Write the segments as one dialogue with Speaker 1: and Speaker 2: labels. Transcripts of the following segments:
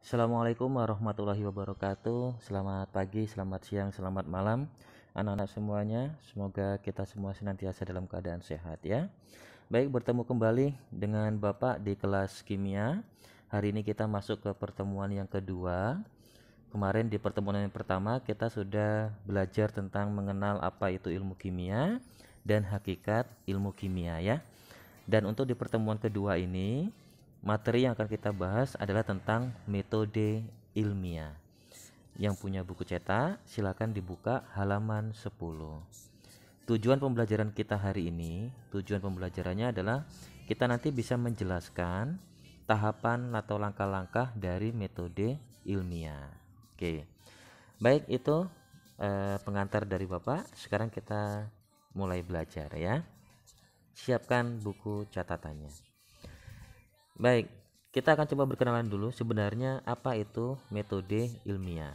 Speaker 1: Assalamualaikum warahmatullahi wabarakatuh. Selamat pagi, selamat siang, selamat malam anak-anak semuanya. Semoga kita semua senantiasa dalam keadaan sehat ya. Baik, bertemu kembali dengan Bapak di kelas kimia. Hari ini kita masuk ke pertemuan yang kedua. Kemarin di pertemuan yang pertama kita sudah belajar tentang mengenal apa itu ilmu kimia dan hakikat ilmu kimia ya. Dan untuk di pertemuan kedua ini, materi yang akan kita bahas adalah tentang metode ilmiah. Yang punya buku cetak, silakan dibuka halaman 10. Tujuan pembelajaran kita hari ini, tujuan pembelajarannya adalah kita nanti bisa menjelaskan tahapan atau langkah-langkah dari metode ilmiah. Oke. Baik, itu pengantar dari Bapak. Sekarang kita mulai belajar ya. Siapkan buku catatannya. Baik, kita akan coba berkenalan dulu sebenarnya apa itu metode ilmiah.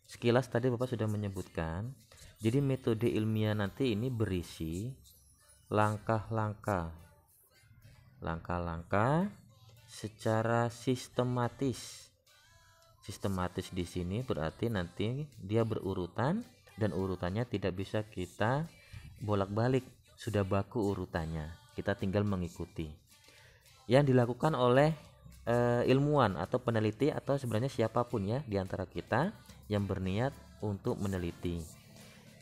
Speaker 1: Sekilas tadi Bapak sudah menyebutkan. Jadi metode ilmiah nanti ini berisi langkah-langkah secara sistematis. Sistematis di sini berarti nanti dia berurutan dan urutannya tidak bisa kita bolak-balik, sudah baku urutannya. Kita tinggal mengikuti. Yang dilakukan oleh ilmuwan atau peneliti atau sebenarnya siapapun ya di antara kita yang berniat untuk meneliti.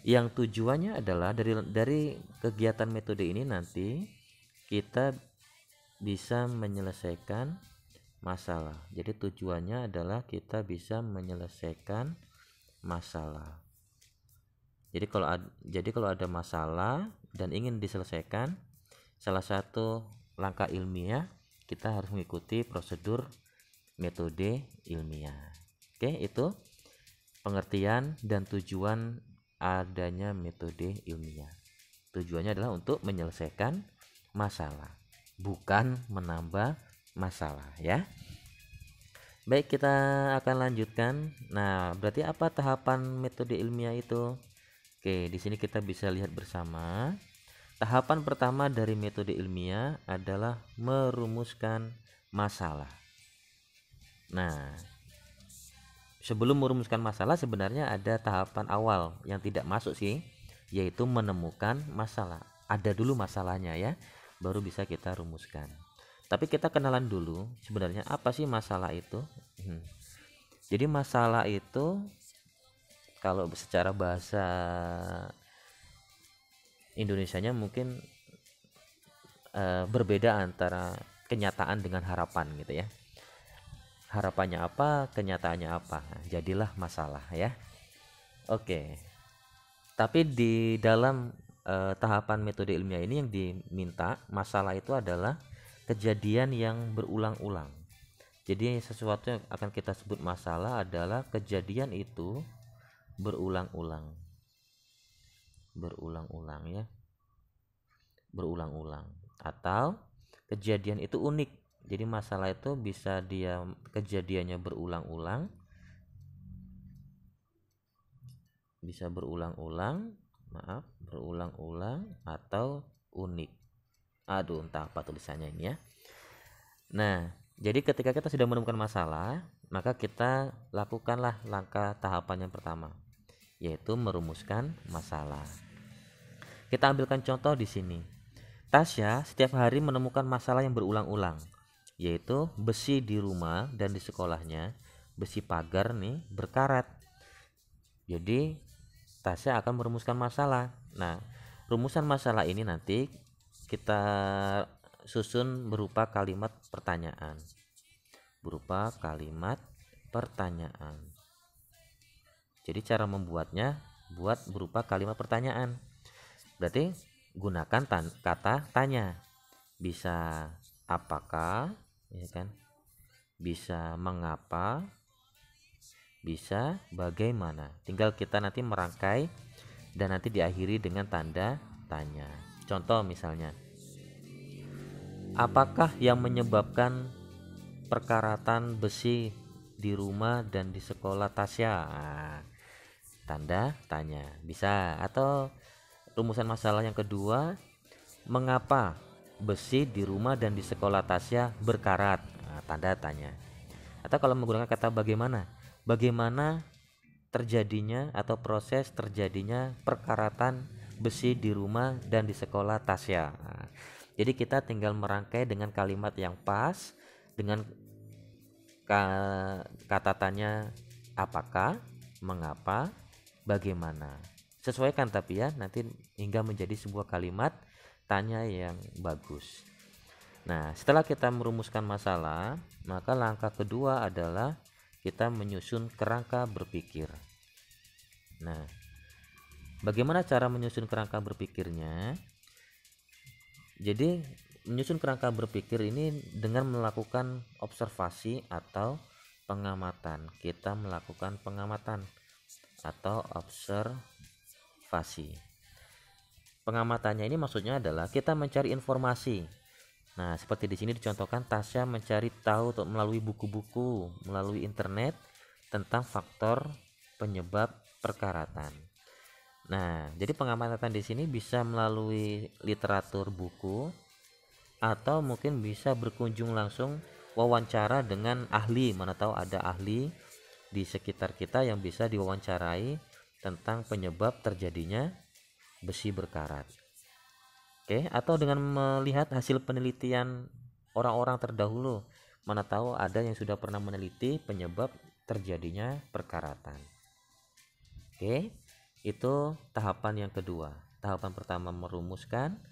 Speaker 1: Yang tujuannya adalah dari kegiatan metode ini nanti kita bisa menyelesaikan masalah. Jadi tujuannya adalah kita bisa menyelesaikan masalah. Jadi kalau ada masalah dan ingin diselesaikan, salah satu langkah ilmiah kita harus mengikuti prosedur metode ilmiah. Oke, itu pengertian dan tujuan adanya metode ilmiah. Tujuannya adalah untuk menyelesaikan masalah, bukan menambah masalah ya. Baik, kita akan lanjutkan. Nah, berarti apa tahapan metode ilmiah itu? Oke, di sini kita bisa lihat bersama. Tahapan pertama dari metode ilmiah adalah merumuskan masalah. Nah, sebelum merumuskan masalah sebenarnya ada tahapan awal yang tidak masuk sih, yaitu menemukan masalah. Ada dulu masalahnya ya, baru bisa kita rumuskan. Tapi kita kenalan dulu sebenarnya apa sih masalah itu. Jadi masalah itu kalau secara bahasa Indonesianya mungkin berbeda antara kenyataan dengan harapan gitu ya. Harapannya apa, kenyataannya apa, jadilah masalah ya. Oke. Tapi di dalam tahapan metode ilmiah ini yang diminta masalah itu adalah kejadian yang berulang-ulang. Jadi sesuatu yang akan kita sebut masalah adalah kejadian itu berulang-ulang. Berulang-ulang ya. Berulang-ulang. Atau kejadian itu unik. Jadi masalah itu bisa dia kejadiannya berulang-ulang, bisa berulang-ulang, berulang-ulang atau unik. Aduh, entah apa tulisannya ini ya. Nah, jadi ketika kita sudah menemukan masalah, maka kita lakukanlah langkah tahapan yang pertama, yaitu merumuskan masalah. Kita ambilkan contoh di sini. Tasya setiap hari menemukan masalah yang berulang-ulang, yaitu besi di rumah dan di sekolahnya, besi pagar nih berkarat. Jadi Tasya akan merumuskan masalah. Nah, rumusan masalah ini nanti kita susun berupa kalimat pertanyaan. Jadi cara membuatnya buat berupa kalimat pertanyaan. Berarti gunakan kata tanya. Bisa apakah, ya kan? Bisa mengapa, bisa bagaimana. Tinggal kita nanti merangkai dan nanti diakhiri dengan tanda tanya. Contoh misalnya, apakah yang menyebabkan perkaratan besi di rumah dan di sekolah Tasya? Nah, tanda tanya bisa. Atau rumusan masalah yang kedua, mengapa besi di rumah dan di sekolah Tasya berkarat? Nah, tanda tanya. Atau kalau menggunakan kata bagaimana, bagaimana terjadinya atau proses terjadinya perkaratan besi di rumah dan di sekolah Tasya. Nah, jadi kita tinggal merangkai dengan kalimat yang pas, dengan kata tanya apakah, mengapa, bagaimana. Sesuaikan tapi ya, nanti hingga menjadi sebuah kalimat tanya yang bagus. Nah, setelah kita merumuskan masalah, maka langkah kedua adalah kita menyusun kerangka berpikir. Nah, bagaimana cara menyusun kerangka berpikirnya? Jadi, menyusun kerangka berpikir ini dengan melakukan observasi atau pengamatan. Kita melakukan pengamatan atau observasi. Pengamatannya ini maksudnya adalah kita mencari informasi. Nah, seperti di sini dicontohkan Tasya mencari tahu melalui buku-buku, melalui internet tentang faktor penyebab perkaratan. Nah, jadi pengamatan di sini bisa melalui literatur buku atau mungkin bisa berkunjung langsung wawancara dengan ahli. Mana tahu ada ahli di sekitar kita yang bisa diwawancarai tentang penyebab terjadinya besi berkarat. Oke, atau dengan melihat hasil penelitian orang-orang terdahulu. Mana tahu ada yang sudah pernah meneliti penyebab terjadinya perkaratan. Oke, itu tahapan yang kedua. Tahapan pertama merumuskan,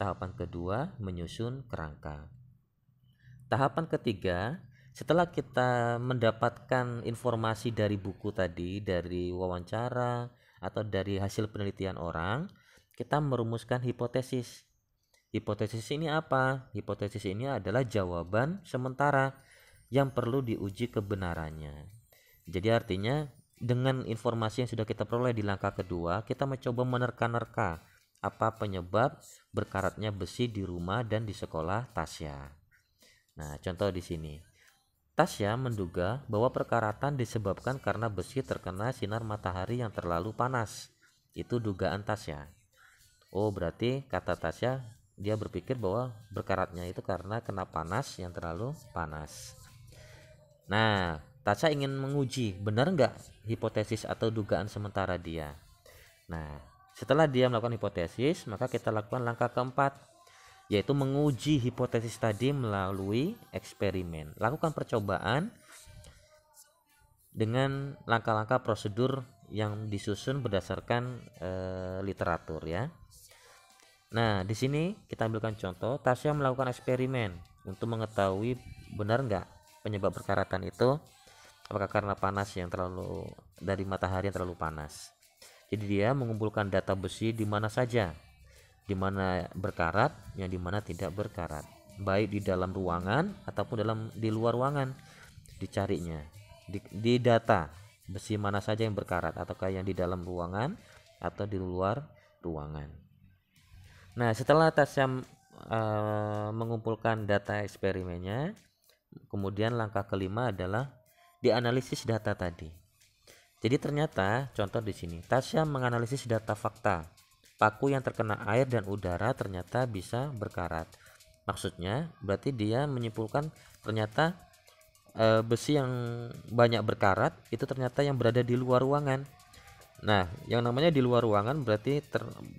Speaker 1: tahapan kedua menyusun kerangka. Tahapan ketiga, setelah kita mendapatkan informasi dari buku tadi, dari wawancara atau dari hasil penelitian orang, kita merumuskan hipotesis. Hipotesis ini apa? Hipotesis ini adalah jawaban sementara yang perlu diuji kebenarannya. Jadi artinya dengan informasi yang sudah kita peroleh di langkah kedua, kita mencoba menerka-nerka apa penyebab berkaratnya besi di rumah dan di sekolah Tasya. Nah, contoh di sini. Tasya menduga bahwa perkaratan disebabkan karena besi terkena sinar matahari yang terlalu panas. Itu dugaan Tasya. Oh, berarti kata Tasya, dia berpikir bahwa berkaratnya itu karena kena panas yang terlalu panas. Nah, Tasya ingin menguji benar nggak hipotesis atau dugaan sementara dia. Nah, setelah dia melakukan hipotesis, maka kita lakukan langkah keempat, yaitu menguji hipotesis tadi melalui eksperimen. Lakukan percobaan dengan langkah-langkah prosedur yang disusun berdasarkan literatur ya. Nah, di sini kita ambilkan contoh, Tasya melakukan eksperimen untuk mengetahui benar nggak penyebab perkaratan itu, apakah karena panas yang terlalu dari matahari yang terlalu panas. Jadi dia mengumpulkan data besi di mana saja, di mana berkarat, yang di mana tidak berkarat, baik di dalam ruangan ataupun di luar ruangan. Dicarinya di data besi mana saja yang berkarat, ataukah yang di dalam ruangan atau di luar ruangan. Nah, setelah Tasya mengumpulkan data eksperimennya, kemudian langkah kelima adalah dianalisis data tadi. Jadi ternyata contoh di sini, Tasya menganalisis data fakta. Paku yang terkena air dan udara ternyata bisa berkarat. Maksudnya berarti dia menyimpulkan ternyata besi yang banyak berkarat itu ternyata yang berada di luar ruangan. Nah, yang namanya di luar ruangan berarti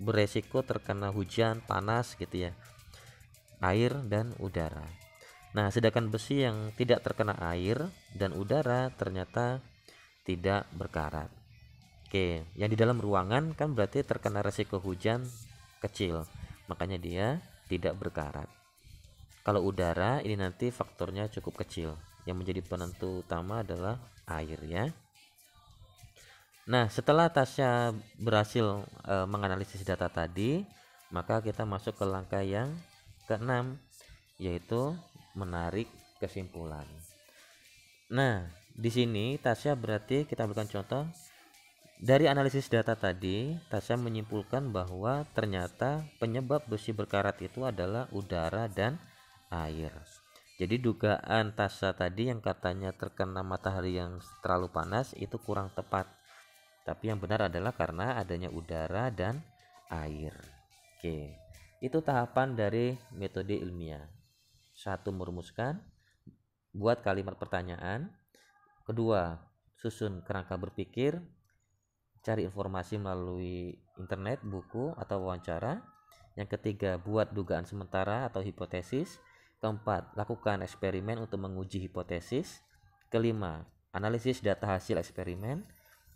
Speaker 1: beresiko terkena hujan, panas gitu ya, air dan udara. Nah, sedangkan besi yang tidak terkena air dan udara ternyata tidak berkarat. Oke, yang di dalam ruangan kan berarti terkena resiko hujan kecil, makanya dia tidak berkarat. Kalau udara ini nanti faktornya cukup kecil, yang menjadi penentu utama adalah air ya. Nah, setelah Tasya berhasil menganalisis data tadi, maka kita masuk ke langkah yang keenam, yaitu menarik kesimpulan. Nah, di sini Tasya berarti kita berikan contoh dari analisis data tadi, Tasya menyimpulkan bahwa ternyata penyebab besi berkarat itu adalah udara dan air. Jadi dugaan Tasya tadi yang katanya terkena matahari yang terlalu panas itu kurang tepat. Tapi yang benar adalah karena adanya udara dan air. Oke, itu tahapan dari metode ilmiah. 1. Merumuskan. buat kalimat pertanyaan. Kedua, susun kerangka berpikir, cari informasi melalui internet, buku, atau wawancara. Yang ketiga, buat dugaan sementara atau hipotesis. Keempat, lakukan eksperimen untuk menguji hipotesis. Kelima, analisis data hasil eksperimen.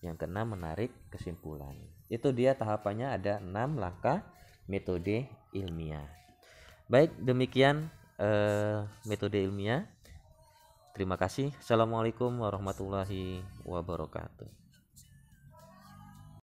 Speaker 1: Yang keenam, menarik kesimpulan. Itu dia tahapannya, ada 6 langkah metode ilmiah. Baik, demikian metode ilmiah. Terima kasih. Assalamualaikum warahmatullahi wabarakatuh.